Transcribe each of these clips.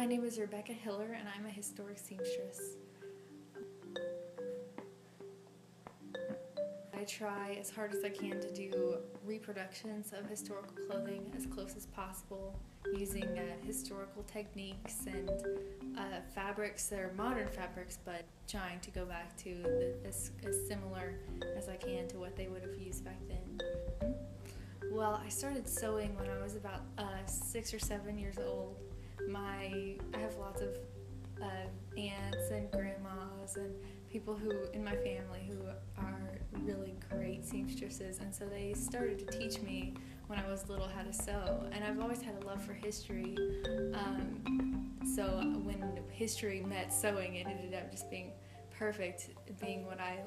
My name is Rebecca Hiller and I'm a historic seamstress. I try as hard as I can to do reproductions of historical clothing as close as possible using historical techniques and fabrics that are modern fabrics, but trying to go back to as similar as I can to what they would have used back then. Well, I started sewing when I was about 6 or 7 years old. I have lots of aunts and grandmas and people who in my family who are really great seamstresses, and so they started to teach me when I was little how to sew. And I've always had a love for history, so when history met sewing, it ended up just being perfect, being what I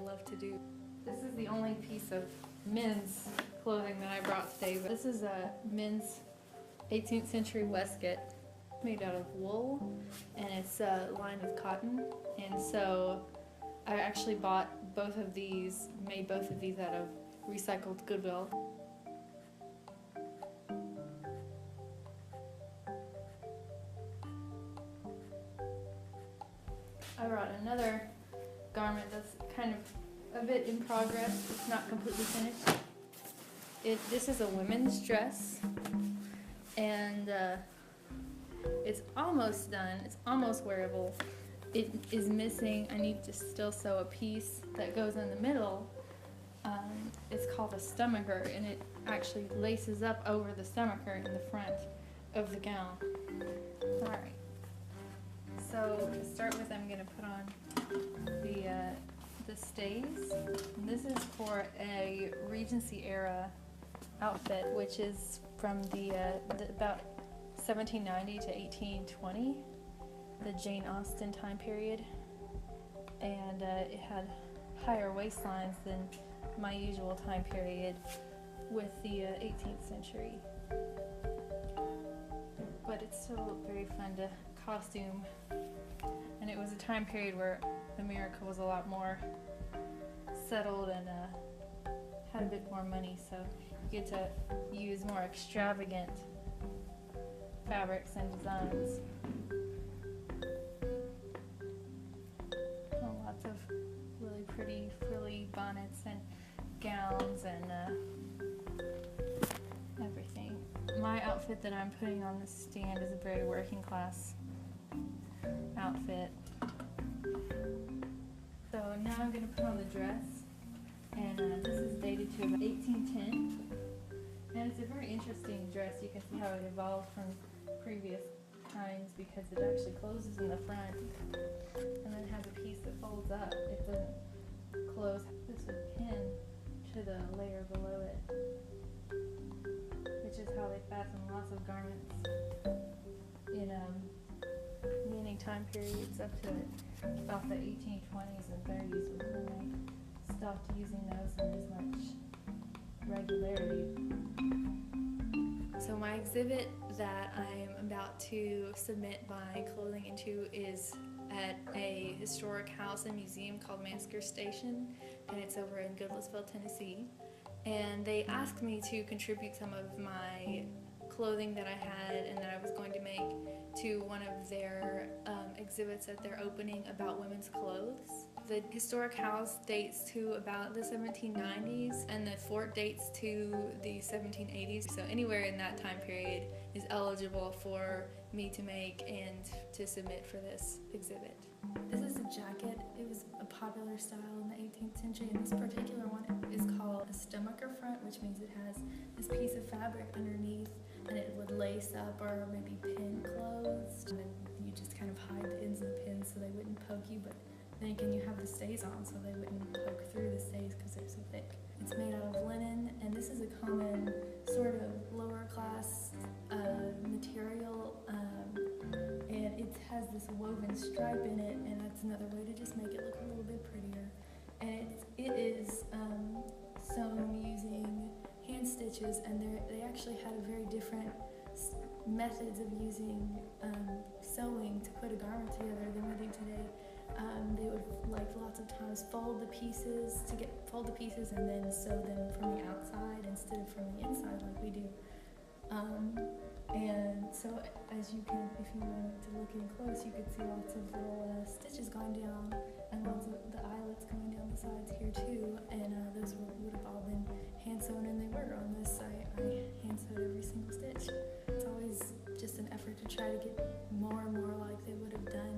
love to do. This is the only piece of men's clothing that I brought today. This is a men's 18th century waistcoat made out of wool, and it's lined with cotton. And so I actually bought both of these, made both of these out of recycled Goodwill. I brought another garment that's kind of a bit in progress. It's not completely finished. This is a women's dress, and it's almost done. It's almost wearable. It is missing. I need to still sew a piece that goes in the middle. It's called a stomacher, and it actually laces up over the stomacher in the front of the gown. All right. So to start with, I'm going to put on the stays. And this is for a Regency era outfit, which is from the about 1790 to 1820, the Jane Austen time period, and it had higher waistlines than my usual time period with the 18th century. But it's still very fun to costume, and it was a time period where America was a lot more settled and had a bit more money, so you get to use more extravagant fabrics and designs. Lots of really pretty frilly bonnets and gowns and everything. My outfit that I'm putting on the stand is a very working class outfit. So now I'm going to put on the dress, and this is dated to about 1810, and it's a very interesting dress. You can see how it evolved from previous times because it actually closes in the front and then has a piece that folds up. It doesn't close. This would pin to the layer below it, which is how they fasten lots of garments in many time periods up to about the 1820s and 30s when they stopped using those in as much regularity. So my exhibit that I'm about to submit my clothing into is at a historic house and museum called Masker Station, and it's over in Goodlettsville, Tennessee. And they asked me to contribute some of my clothing that I had and that I was going to make to one of their exhibits at their opening about women's clothes. The historic house dates to about the 1790s, and the fort dates to the 1780s. So anywhere in that time period is eligible for me to make and to submit for this exhibit. This is a jacket. It was a popular style in the 18th century, and this particular one is called a stomacher front, which means it has this piece of fabric underneath, and it would lace up or maybe pin closed, and then you just kind of hide the ends of the pins so they wouldn't poke you, but then again you have the stays on so they wouldn't poke through the stays because they're so thick. It's made out of linen, and this is a common sort of lower class material, and it has this woven stripe in it, and that's another way to just make it look a little bit prettier. And it is sewn using hand stitches, and they actually had a very different methods of using sewing to put a garment together than we do today. They would lots of times fold the pieces and then sew them from the outside instead of from the inside like we do. And so as you can, if you wanted to look in close, you could see lots of little stitches going down and lots of the eyelets going down the sides here too. And those would have all been hand sewn, and they were on this site. I hand sewed every single stitch. It's always just an effort to try to get more and more like they would have done